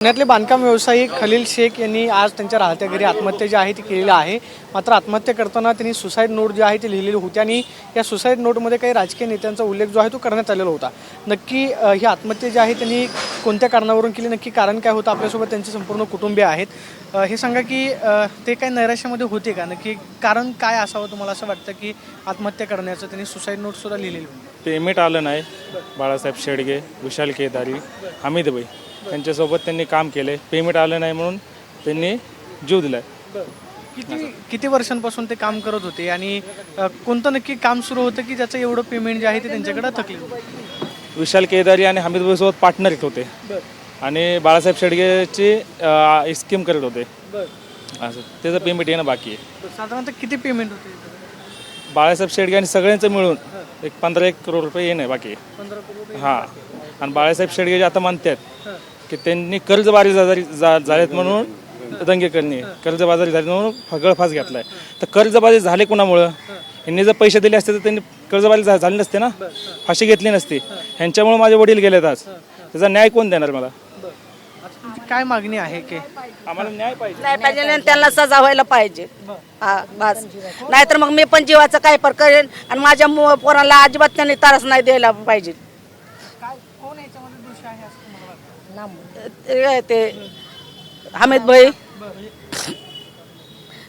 पुण्यातले बांधकाम व्यावसायिक खलील शेख यांनी आज त्यांच्या राहत्या घरी आत्महत्या जी आहे ती केलेली आहे. मात्र आत्महत्या करताना त्यांनी सुसाईड नोट जी आहे ती लिहिलेली होती आणि या सुसाईड नोटमध्ये काही राजकीय नेत्यांचा उल्लेख जो आहे तो करण्यात आलेला होता. नक्की ही आत्महत्या जी आहे त्यांनी कोणत्या कारणावरून केली, नक्की कारण काय होतं, आपल्यासोबत त्यांचे संपूर्ण कुटुंबीय आहेत. हे सांगा की ते काय नैराश्यामध्ये होते का, नक्की कारण काय असावं तुम्हाला असं वाटतं की आत्महत्या करण्याचं त्यांनी सुसाईड नोटसुद्धा लिहिलेली होती? पेमेंट आलं नाही. बाळासाहेब शेडगे, विशाल केदारी, हमीद भाई त्यांच्यासोबत त्यांनी काम केले. पेमेंट आलं नाही म्हणून त्यांनी जीव दिलाय. किती वर्षांपासून ते काम करत होते आणि कोणतं नक्की काम सुरू होतं की ज्याचं एवढं पेमेंट जे आहे ते त्यांच्याकडे थकले? विशाल केदारी आणि हमीद भाई सोबत पार्टनर होते आणि बाळासाहेब शेडगेची स्कीम करत होते. असं त्याचं पेमेंट येणं बाकी आहे. साधारणतः किती पेमेंट होते? बाळासाहेब शेडगे आणि सगळ्यांचं मिळून एक 15 करोड रुपये येणं बाकी आहे. 15 करोड? हां. आणि बाळासाहेब शेडगे जे आता म्हणतात की त्यांनी कर्जबारी झालेत म्हणून दंगेकरणी कर्जबाजारी झाले म्हणून गळफास घेतलाय. तर कर्जबाजारी झाले कुणामुळं? यांनी जर पैसे दिले असते तर त्यांनी कर्जबारी झाले नसते ना, फाशी घेतली नसती. ह्यांच्यामुळे माझे वडील गेलेत आज. त्याचा न्याय कोण देणार मला? काय मागणी आहे की आम्हाला न्याय पाहिजे. नाही पाहिजे आणि त्यांना सजा व्हायला पाहिजे. हा बस. नाहीतर मग मी पण जीवाचं काय पर करेन आणि माझ्या पोराला अजिबात त्यांनी त्रास नाही द्यायला पाहिजे. ते हमीद भाई,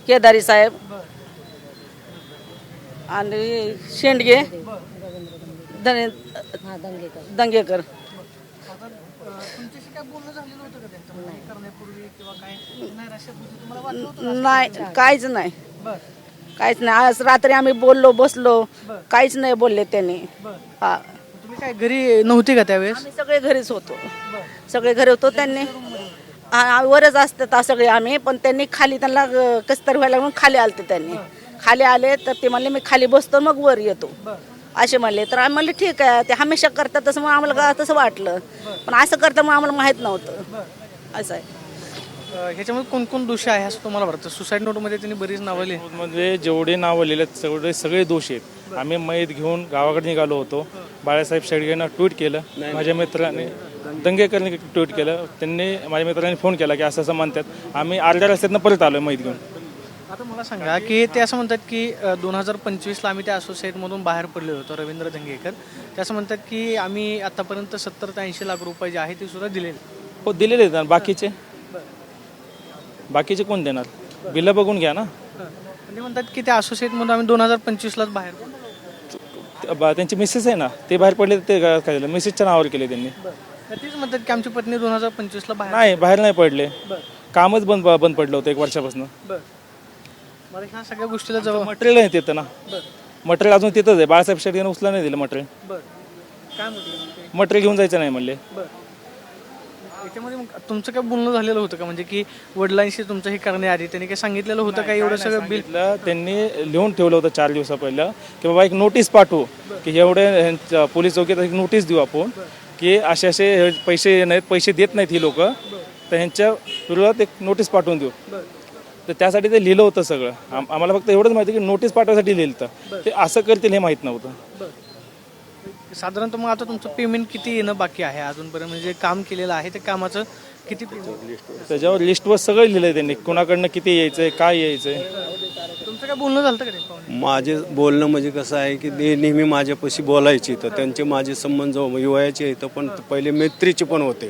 केदारी साहेब आणि शेंडगे, दंगेकर. नाही, काहीच नाही, काहीच नाही. आज रात्री आम्ही बोललो, बसलो, काहीच नाही बोलले त्यांनी. हा. तुम्ही काय घरी नव्हते का त्यावेळेस? आम्ही सगळे घरीच होतो, सगळे घरी होतो. त्यांनी वरच असतात सगळे आम्ही, पण त्यांनी खाली त्यांना कसं तरी व्हायला म्हणून खाली आलते. त्यांनी खाली आले तर ते म्हणले मी खाली बसतो मग वर येतो असे म्हणले. तर आम्ही म्हणले ठीक आहे, ते हमेशा करतात तसं, मग आम्हाला तसं वाटलं. पण असं करता मग आम्हाला माहीत नव्हतं. असं आहे. ह्याच्यामध्ये कोण कोण दोषी आहे असं तुम्हाला वाटतं? सुसाईड नोटमध्ये त्यांनी बरीच नावं लिहिली. मध्ये जेवढे नावं लिहिले तेवढे सगळे दोषी आहेत. आम्ही मैत घेऊन गावाकडे निघालो होतो. बाळासाहेब शेडगेनं ट्विट केलं, माझ्या मित्राने दंगेकरने ट्विट केलं. त्यांनी माझ्या मित्रांनी फोन केला की असं असं म्हणतात. आम्ही अर्ध्या रस्त्यातनं परत आलो मैत घेऊन. आता मला सांगा की ते असं म्हणतात की 2025ला आम्ही त्या असोसिएटमधून बाहेर पडलेलो होतो, रवींद्र दंगेकर. ते असं म्हणतात की आम्ही आतापर्यंत 70 ते 80 लाख रुपये जे आहे ते सुद्धा दिलेले. हो, दिलेले आहेत. बाकीचे कोण देणार? बिलं बघून घ्या ना. ते म्हणतात की त्या असोसिएटमधून आम्ही 2025लाच बाहेर पडलो. त्यांची मिसेस आहे ना, ते बाहेर पडले. ते काय झालं, मिसेसच्या नावावर केले त्यांनी. तेच म्हणतात की आमची पत्नी 2025ला बाहेर नाही पडले. कामच बंद पडलं होतं 1 वर्षापासून. मला ह्या सगळ्या गोष्टीला जवळ मटेरियल नाही तिथं ना. मटेरियल अजून तिथंच आहे. बाळासाहेब शेडगेनं उचला नाही दिलं मटेरियल. काय म्हटलं? मटेरियल घेऊन जायचं नाही म्हणले. याच्यामध्ये मग तुमचं काय बोलणं झालेलं होतं का, म्हणजे की वडिलांशी तुमचं हे करण्याआधी त्यांनी काय सांगितलेलं होतं का एवढं सगळं बिल? त्यांनी लिहून ठेवलं होतं 4 दिवसा पहिलं की बाबा एक नोटीस पाठवू की एवढे पोलीस चौकीत एक नोटीस देऊ आपण की असे पैसे नाहीत, पैसे देत नाहीत ही लोक, तर ह्यांच्या विरोधात एक नोटीस पाठवून देऊ. तर त्यासाठी ते लिहिलं होतं सगळं. आम्हाला फक्त एवढंच माहिती की नोटीस पाठवायसाठी लिहिलं तर ते असं करतील हे माहीत नव्हतं. साधारणतः मग आता तुमचं पेमेंट किती येणं बाकी आहे अजूनपर्यंत, म्हणजे काम केलेलं आहे ते कामाचं किती पेमेंट? त्याच्यावर लिस्टवर सगळं लिहिलंय त्यांनी, कुणाकडनं किती यायचंय, काय यायचंय. तुमचं काय बोलणं झालं का? माझे बोलणं म्हणजे कसं आहे की ते नेहमी माझ्यापाशी बोलायचे. तर त्यांचे माझे संबंध विवाहाचे आहेत, पण पहिले मैत्रीचे पण होते.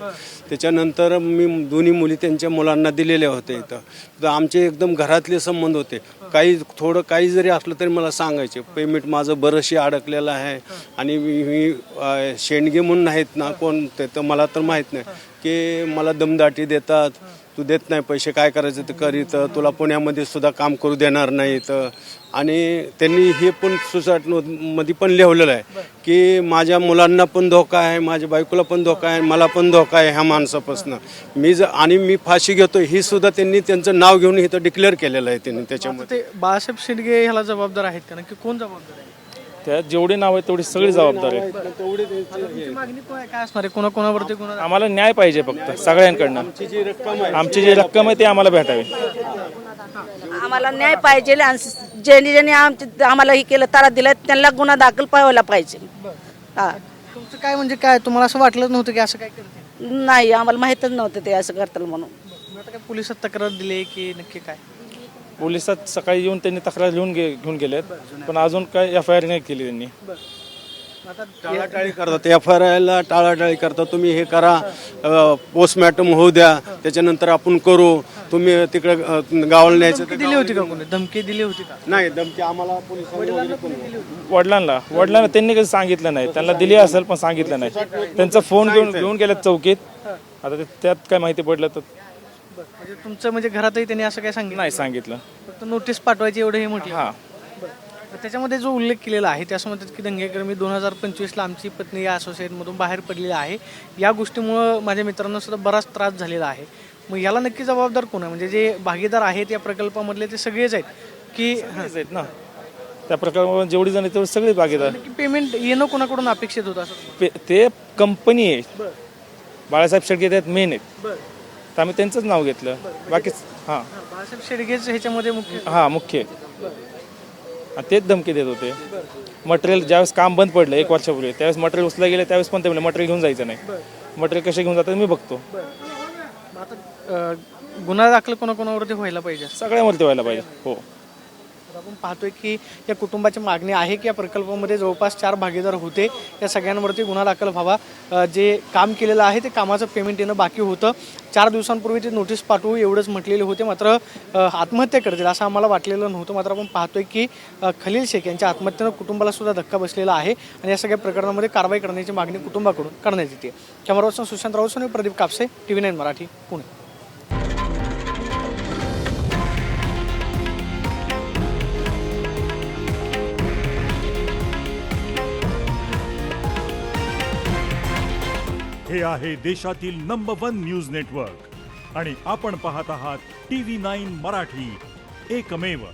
त्याच्यानंतर मी दोन्ही मुली त्यांच्या मुलांना दिलेल्या होत्या इथं. तर आमचे एकदम घरातले संबंध होते. काही जरी असलं तरी मला सांगायचे. पेमेंट माझं बरंचशी अडकलेलं आहे आणि मी शेंडगे म्हणून आहेत ना कोण ते, तर मला तर माहीत नाही की मला दमदाटी देतात. तू देत नाही पैसे, काय करायचं ते कर, इथं तुला पुण्यामध्ये सुद्धा काम करू देणार नाही इथं. आणि त्यांनी हे पण सुसाईड मध्ये पण लिहिलेलं आहे की माझ्या मुलांना पण धोका आहे, माझ्या बायकोला पण धोका आहे, मला पण धोका आहे ह्या माणसापासून. मी फाशी घेतो ही सुद्धा त्यांनी त्यांचं नाव घेऊन इथं डिक्लेअर केलेलं आहे त्यांनी. त्याच्यामध्ये ते बाळासाहेब शेडगे ह्याला जबाबदार आहेत का, नक्की कोण जबाबदार आहे? त्यात जेवढे नाव आहेत तेवढी सगळी जबाबदारी आहे. मागणी काय असणार आहे, कोणाकोणावरती आम्हाला न्याय पाहिजे फक्त सगळ्यांकडनं. आमची जी रक्कम आहे ती आम्हाला भेटावी. आम्हाला न्याय पाहिजे. ज्यांनी आम्हाला हे केलं, तारा दिला, त्यांना गुन्हा दाखल व्हायला पाहिजे. हा. तुमचं काय म्हणजे काय तुम्हाला असं वाटलं नव्हतं की असं काय करते? नाही आम्हाला माहीतच नव्हतं ते असं करताल म्हणून. मग आता काय पोलिसात तक्रार दिली की नक्की काय? पोलिसात सकाळी येऊन त्यांनी तक्रार घेऊन गेलेत, पण अजून काय FIR नाही केली त्यांनी. आता टाळाटाळी करतात, FIR टाळाटाळी करतात. तुम्ही हे करा, पोस्टमॉर्टम होऊ द्या, त्याच्यानंतर आपण करू, तुम्ही तिकडे गावाला न्यायचं. धमकी दिली होती का कोणी? धमकी दिली होती का? नाही, धमकी आम्हाला पोलिसांनी वगैरे पण नाही. वडिलांना त्यांनी काही सांगितलं नाही, त्यांना दिली असेल पण सांगितलं नाही. त्यांचा फोन घेऊन गेलेत चौकीत. आता त्यात काय माहिती पडलं तर म्हणजे तुमचं म्हणजे घरातही त्यांनी असं काय सांगितलं? नाही सांगितलं. फक्त नोटीस पाठवायची एवढं हे म्हटलं. हां, तर त्याच्यामध्ये जो उल्लेख केलेला आहे ते असं म्हणतात की दंगेकर मी 2025ला आमची पत्नी या असोसिएटमधून बाहेर पडलेली आहे. या गोष्टीमुळं माझ्या मित्रांना सुद्धा बराच त्रास झालेला आहे. मग याला नक्की जबाबदार कोण आहे? म्हणजे जे भागीदार आहेत या प्रकल्पामधले ते सगळेच आहेत की सगळेच आहेत ना त्या प्रकारावर. जेवढी जण आहेत तेवढे सगळे भागीदार. नक्की पेमेंट येणं कोणाकडून अपेक्षित होतं असं? ते कंपनी आहे, बाळासाहेब शेडगे त्यात मेन आहेत, तर आम्ही त्यांचंच नाव घेतलं. बाकी हां बाळासाहेब शेडगेच ह्याच्यामध्ये मुख्य. मुख्य आहेत. आणि तेच धमकी देत होते. मटेरियल ज्यावेळेस काम बंद पडलं 1 वर्षापूर्वी, त्यावेळेस मटेरियल उचला गेले, त्यावेळेस पण ते म्हणले मटेरियल घेऊन जायचं नाही. मटेरियल कसे घेऊन जातात मी बघतो. मग आता गुन्हा दाखल कोणाकोणावरती व्हायला पाहिजे? सगळ्यावरती व्हायला पाहिजे. हो, तर आपण पाहतोय की या कुटुंबाची मागणी आहे की या प्रकल्पामध्ये जवळपास 4 भागीदार होते, या सगळ्यांवरती गुन्हा दाखल व्हावा. जे काम केलेलं आहे ते कामाचं पेमेंट येणं बाकी होतं. 4 दिवसांपूर्वी ते नोटीस पाठवू एवढंच म्हटलेले होते, मात्र आत्महत्या करतील असं आम्हाला वाटलेलं नव्हतं. मात्र आपण पाहतोय की खलील शेख यांच्या आत्महत्येनं कुटुंबाला सुद्धा धक्का बसलेला आहे आणि या सगळ्या प्रकरणामध्ये कारवाई करण्याची मागणी कुटुंबाकडून करण्यात येते. Camera person Sushant Raut, Pradeep Kapse, TV9 Marathi, Pune. हे आहे देशातील नंबर 1 न्यूज नेटवर्क आणि आपण पाहत आहात TV9 मराठी, एकमेव.